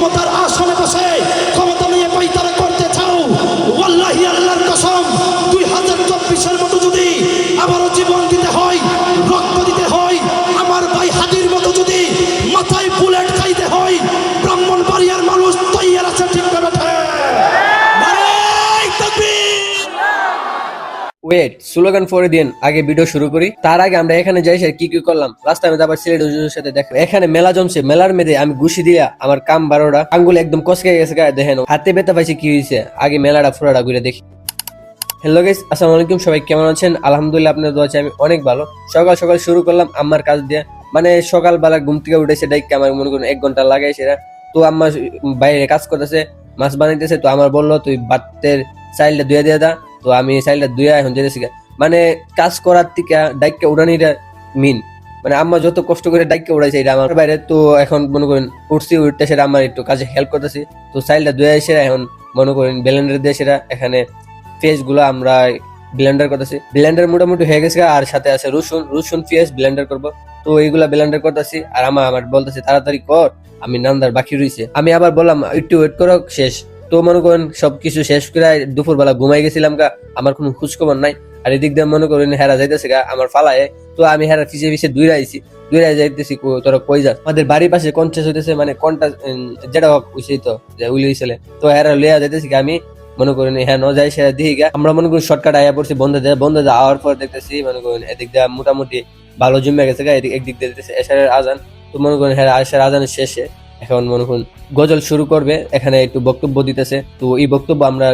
ক্ষমতার আসনে বসে ক্ষমতা নিয়ে পাইতারা করতে চাও, ওয়াল্লাহি আল্লাহর কসম 2024-এর মতো যদি আবারও জীবন দিতে হয়, রক্ত দিতে হয়, আমার ভাই হাদির মতো যদি মাথায় বুলেট খাইতে হয়, ব্রাহ্মণবাড়িয়ার মানুষ তৈয়ার আছে। ঠিক না বেঠে? ওয়েট, স্লোগান পরে দিন, আগে ভিডিও শুরু করি। তার আগে আমরা এখানে যাই কি কি করলাম। লাস্ট টাইমে আবার সিলেট হুজুরের সাথে দেখা, এখানে মেলা জমছে। মেলার মেয়েদের আমি ঘুষি দিয়া আমার কাম 12টা, আঙ্গুল একদম কসকে গেছে গায়ে। দেখেন হাতে ব্যথা পাইছে, কি হয়েছে আগে মেলাটা পুরোটা ঘুরে দেখি। হ্যালো গাইস, আসসালামু আলাইকুম, সবাই কেমন আছেন? আলহামদুলিল্লাহ, আপনাদের দোয়া চাই আমি অনেক ভালো। সকাল সকাল শুরু করলাম আম্মার কাজ দিয়ে, মানে সকালবেলা ঘুম থেকে উঠেছে ডাইকে আমার মনে করুন 1 ঘন্টা লাগাই সেটা। তো আম্মা বাইরে কাজ করতেছে, মাছ বানাইতেছে। তো আমার বললো তুই ভাতের চাইলটা ধুয়ে দিয়ে দা। তো আমি চাইলটা ধুয়ে এখন যেতেছি। মানে কাজ করার থেকে ডাইকে উড়ানিটা মিন, মানে আম্মা যত কষ্ট করে ডাইকে উড়াইছে এটা আমার বাইরে। তো এখন মনে করেন উঠতে সেটা আমার একটু কাজে হেল্প করতেছি। তো চাইলটা ধুয়ে এসে এখন মনে করেন ব্লেন্ডার দিয়ে সেটা এখানে পেঁয়াজ গুলো আমরা ব্লেন্ডার করতেছি। ব্লেন্ডার মোটামুটি হয়ে গেছে, আর সাথে আছে রসুন পেঁয়াজ ব্লেন্ডার করব। তো এইগুলা ব্লেন্ডার করতেছি, আর আমার বলতেছে তাড়াতাড়ি কর, আমি নান্দার বাকি রয়েছে। আমি আবার বললাম একটু ওয়েট করো, শেষ। তো মনে করেন সবকিছু শেষ করে দুপুর বেলা ঘুমাই গেছিলাম গা, আমার কোনো খোঁজখবর নাই। আর এদিক দিয়ে মনে করেন হেরা যাইতেছে গা আমার ফালায়। তো আমি হেরা পিছিয়ে দুইরা যাইতেছি। তোরা কই যাস? আমাদের বাড়ির পাশে কনটেস্ট হইতেছে, মানে কোনটা যেটা হোক উইছেই তো যে উইলি হইছিলে। তো হেরা লিয়া যাইতেছি আমি মনে করেন হ্যাঁ ন যাই সেটা দিই গা। আমরা মনে করি শর্টকাট আয়া পড়ছি বন্ধ দেয় আওয়ার পর দেখতেছি মনে করেন এদিক দিয়ে মোটামুটি ভালো জমে গেছে গা। একদিক দিয়ে দিতেছে এশারের আজান। তো মনে করেন হ্যাঁ এশারের আজানের শেষে এখন মনে করেন গজল শুরু করবে, এখানে একটু বক্তব্য দিতেছে। তো এই বক্তব্য আমরা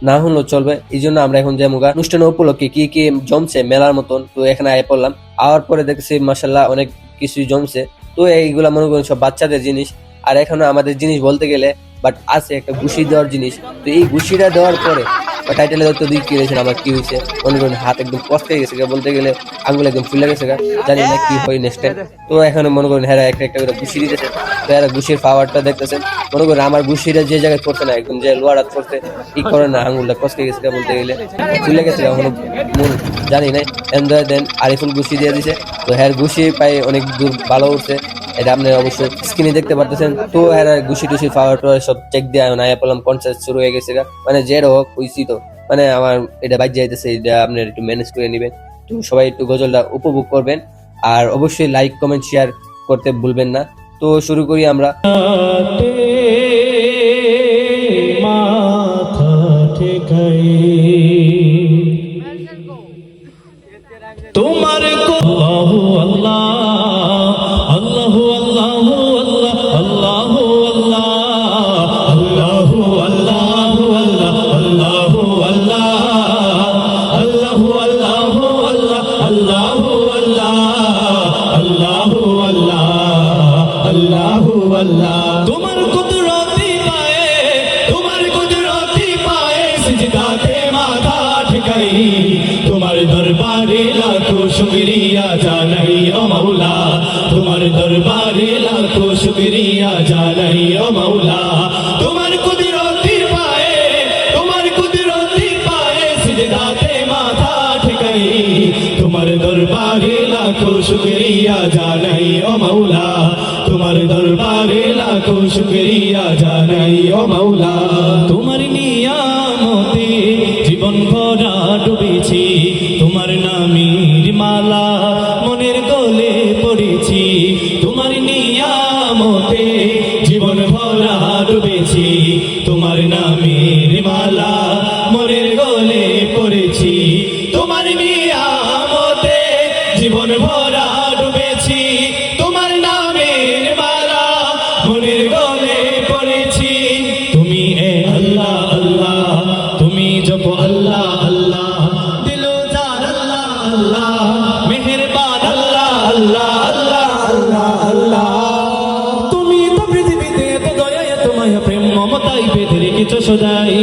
না হলেও চলবে, এই জন্য আমরা এখন যে মুগা অনুষ্ঠান উপলক্ষে কি কি জমছে মেলার মতন। তো এখানে আয় পড়লাম, আওয়ার পরে দেখছি মাশাআল্লাহ অনেক কিছুই জমছে। তো এইগুলা মনে করেন সব বাচ্চাদের জিনিস, আর এখনো আমাদের জিনিস বলতে গেলে বাট আছে একটা ঘুষি দেওয়ার জিনিস। তো এই ঘুষিটা দেওয়ার পরে টাইটেলে তো দিক কি হয়েছে আমার কি হয়েছে মনে করেন হাত একদম কষ্ট হয়ে গেছে, বলতে গেলে আঙ্গুল একদম ফুলে গেছে, জানি না কি হয় নেক্সট টাইম। তো এখানে মনে করেন হ্যাঁ একটা একটা করে ঘুষি দিতেছে। তো এরা ঘুষির পাওয়ারটা দেখতেছেন, মনে করেন আমার ঘুষিটা যে জায়গায় পড়ছে না একদম যে লোয়ার হাত পড়ছে ই করে না, আঙ্গুলটা কষ্ট গেছে বলতে গেলে ফুলে গেছে এখনো মন জানি নাই। এনজয় দেন আরিফুল ঘুষি দিয়ে দিছে। তো হ্যাঁ ঘুষি পাই অনেক দূর ভালো উঠছে, এটা আপনি অবশ্যই স্ক্রিনে দেখতে পারতেছেন। তো হ্যাঁ ঘুষি টুসি পাওয়ার সব চেক দিয়ে আয়া পেলাম কনসার্ট শুরু হয়ে গেছে। মানে যেটা হোক হইছি, তো মানে আমার এটা বাইক যাইতেছে, এটা আপনার একটু ম্যানেজ করে নেবেন। তো সবাই একটু গজলটা উপভোগ করবেন, আর অবশ্যই লাইক কমেন্ট শেয়ার করতে ভুলবেন না। তো শুরু করি আমরা। মাথা ঠেকাই তোমার আল্লাহু আল্লাহ আল্লাহু আল্লাহু আল্লাহু আল্লাহ আল্লাহু আল্লাহু আল্লাহু আল্লাহ আল্লাহু আল্লাহু আল্লাহু আল্লাহ আল্লাহু আল্লাহ আল্লাহু আল্লাহ। তোমার কুদরতি পায়ে সিজদাতে মাথা ঠেকাই, তোমার দরবারে লাখো শুকরিয়া জানাই ও মাওলা, তোমার দরবারে লাখো শুকরিয়া জানাই ও মাওলা। তোমার কুদরতি পায়ে সিজদাতে মাথা ঠেকাই, তোমার দরবারে লাখো শুকরিয়া জানাই ও মাওলা, তোমার দরবারে লাখো শুকরিয়া জানাই ও মাওলা। তোমার নিয়ামতে জীবন ভরা ডুবেছি, তোমার নামের মালা মনের গলে পড়েছি, তোমার নিয়ামতে জীবন ভরা ডুবেছি, তোমার নামের মালা মনের গলে পড়েছি, তোমার নিয়ামতে জীবন ভরা ডুবেছি, তোমার নামের মালা মনের গলে পড়েছি। তুমি আল্লাহ আল্লাহ, তুমি জপ আল্লাহ আল্লাহ, দিলো জান আল্লাহ আল্লাহ, মেহেরবান আল্লাহ আল্লাহ আল্লাহ আল্লাহ আল্লাহ। তুমি তো পৃথিবীতে এত দয়া এত মায়া প্রেম মমতাই বেঁধে রেখেছো সদাই,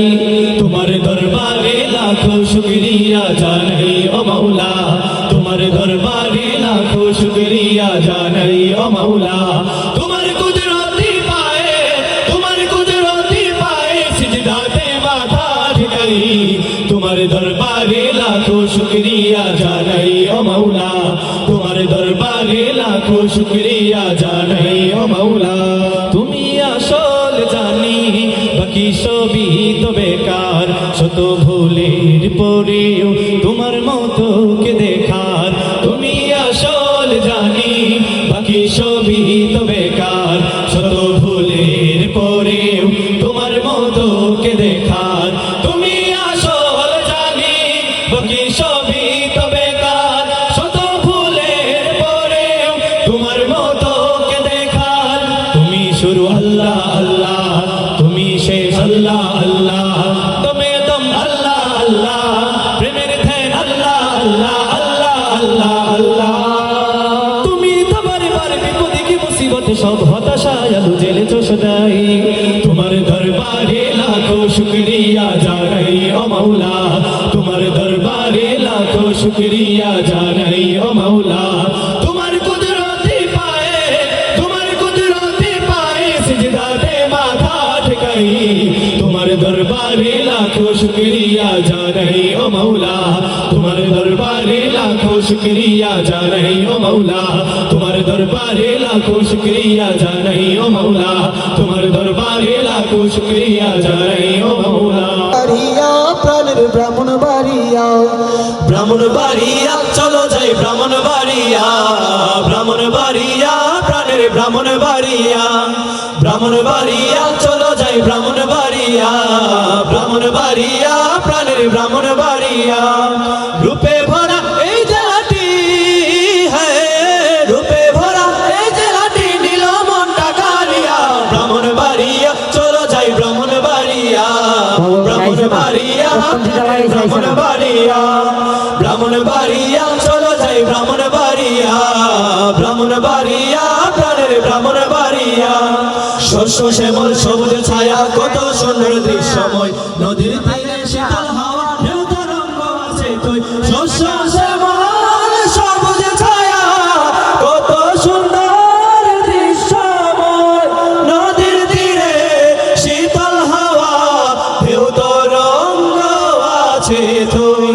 তোমার দরবারে লাখো শুকরিয়া জানাই ও মাওলা, তোমার দরবারে লাখো শুকরিয়া জানাই ও মাওলা। তোমার কুদরতি পায়ে সিজদাতে মাথা ঠেকাই, তোমার দরবারে লাখো শুকরিয়া জানাই ও মাওলা, তোমার দরবারে লাখো শুকরিয়া জানাই ও মাওলা। তুমি আসল বাকি সবই তো বেকার শত ভুলের পরেও তোমার মতো কে দেখার তুমি আসল জানি বাকি সবই তো বেকার শত ভুলের পরেও তোমার মতো কে দেখার তুমি আসল জানি বাকি সবই তো বেকার শত ভুলের পরেও তোমার মতো কে দেখার তুমি শুরু আল্লাহ আল্লাহ তুমি শেষ আল্লাহ আল্লাহ তুমি দম আল্লাহ আল্লাহ প্রেমের ধ্যান আল্লাহ আল্লাহ আল্লাহ আল্লাহ আল্লাহ তুমি তোমার বার বিপদে কি মুসিবতে সব হতাশায় আলু জেলেছো সদাই তোমার দরবারে লাখো শুকরিয়া জানাই ও মাওলা তোমার দরবারে লাখো শুকরিয়া জানাই ও মাওলা তোমার কুদরতি পায়ে তোমার কুদরতি পায়ে সিজদাতে মাথা ঠেকাই তোমার দরবারে লাখো শুকরিয়া জানাই ও মাওলা তোমার দরবারে লাখো শুকরিয়া জানাই ও মাওলা তোমার দরবারে লাখো শুকরিয়া জানাই ও মাওলা তোমার দরবারে লাখো শুকরিয়া জানাই ও মাওলা বাড়িয়া প্রাণের ব্রাহ্মণ বাড়িয়া ব্রাহ্মণ বাড়িয়া চলো যাই ব্রাহ্মণ বাড়িয়া ব্রাহ্মণ বাড়িয়া প্রাণের ব্রাহ্মণ বাড়িয়া ব্রাহ্মণ বাড়িয়া চলো যাই ব্রাহ্মণ বাড়িয়া ব্রাহ্মণ বাড়িয়া প্রাণের ব্রাহ্মণ বাড়িয়া রূপে ভরা এই জেলাটি হ্যাঁ রূপে ভরা এই জেলাটি নীল মনটা কালিয়া ব্রাহ্মণ বাড়িয়া চলো যাই ব্রাহ্মণ বাড়িয়া ব্রাহ্মণ বাড়িয়া ব্রাহ্মণ বাড়িয়া ব্রাহ্মণ বাড়িয়া চলো যাই ব্রাহ্মণ বাড়িয়া ব্রাহ্মণ বাড়িয়া প্রাণের ব্রাহ্মণ বাড়িয়া শস্য শ্যামল সবুজ ছায়া কত সুন্দর দৃশ্যময় নদীর তীরে শীতল হাওয়া ঢেউ তরঙ্গ আছে তুই শস্য শ্যামল সবুজ ছায়া কত সুন্দর দৃশ্যময় নদীর তীরে শীতল হাওয়া ঢেউ তরঙ্গ আছে তুই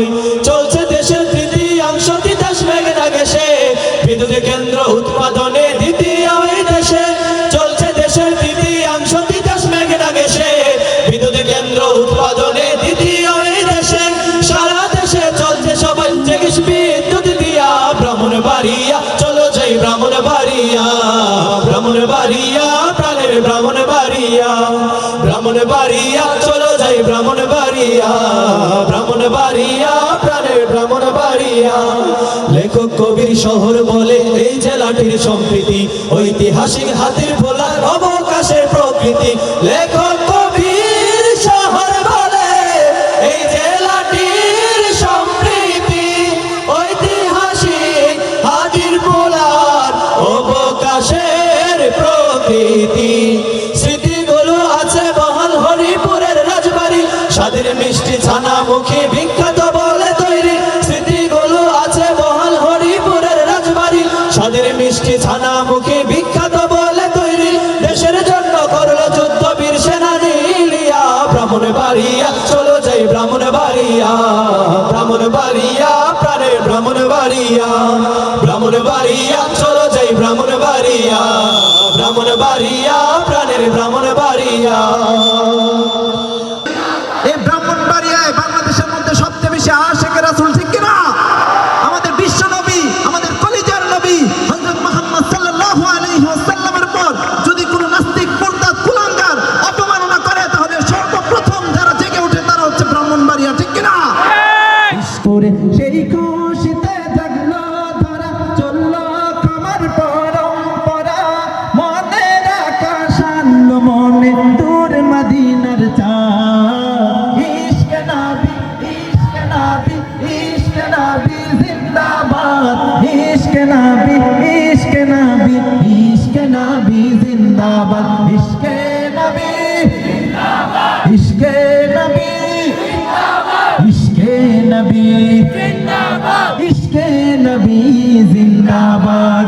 চলছে দেশের তৃতীয়াংশ তিতাস মেঘনা গেছে বিদ্যুৎ কেন্দ্র উৎপাদনে দ্বিতীয় এই দেশে চলছে দেশের তৃতীয়াংশ তিতাস মেঘনা গেছে বিদ্যুৎ কেন্দ্র উৎপাদনে দ্বিতীয় এই দেশে সারা দেশে চলছে সবাই জেগিস বিদ্যুৎ দিয়া ব্রাহ্মণ বাড়িয়া চলো যাই ব্রাহ্মণ বাড়িয়া ব্রাহ্মণ বাড়িয়া প্রাণের ব্রাহ্মণ বাড়িয়া ব্রাহ্মণ বাড়িয়া চলো যাই ব্রাহ্মণ বাড়িয়া ব্রাহ্মণ বাড়িয়া প্রাণের ব্রাহ্মণ বাড়িয়া লেখক কবির শহর বলে এই জেলাটির সম্প্রীতি ঐতিহাসিক হাতির ভোলার অবকাশের প্রকৃতি লেখক কবির শহর বলে এই জেলাটির সম্প্রীতি ঐতিহাসিক হাতির ভোলার অবকাশের প্রকৃতি স্মৃতিগুলো আছে বহাল হরিপুরের রাজবাড়ি স্বাদের মিষ্টি ছানা মুখে বিখ্যাত বলে তৈরি স্মৃতিগুলো আছে বহাল হরিপুরের রাজবাড়ি স্বাদের মিষ্টি ছানা মুখে বিখ্যাত বলে তৈরি দেশের জন্য করলো যুদ্ধ বীর সেনানি ইলিয়া ব্রাহ্মণ বাড়িয়া চলো যাই ব্রাহ্মণ বাড়িয়া ব্রাহ্মণ বাড়িয়া প্রাণের ব্রাহ্মণ বাড়িয়া ব্রাহ্মণ বাড়িয়া চলো যাই ব্রাহ্মণ বাড়িয়া ব্রাহ্মণ বাড়িয়া প্রাণের ব্রাহ্মণ বাড়িয়া এই ব্রাহ্মণবাড়িয়ায় বাংলাদেশের মধ্যে সবচেয়ে বেশি আশিকের রাসূল ঠিক কিনা আমাদের বিশ্ব নবী আমাদের কলিজার নবী হযরত মুহাম্মদ সাল্লাল্লাহু আলাইহি ওয়াসাল্লামের পর যদি কোনো নাস্তিক মুরতাদ কুলাঙ্গার অপমাননা করে তাহলে সর্বপ্রথম যারা জেগে ওঠে তারা হচ্ছে ব্রাহ্মণবাড়িয়া ঠিক কিনা করে সেই খুশিতে জাগলো ধরা চললো কামার পরম্পরা মনের আকাশ আনলো মনে দূর মদিনার চা इश्क नबी इश्क नबी इश्क नबी जिंदाबाद इश्क नबी इश्क नबी इश्क नबी इश्क नबी जिंदाबाद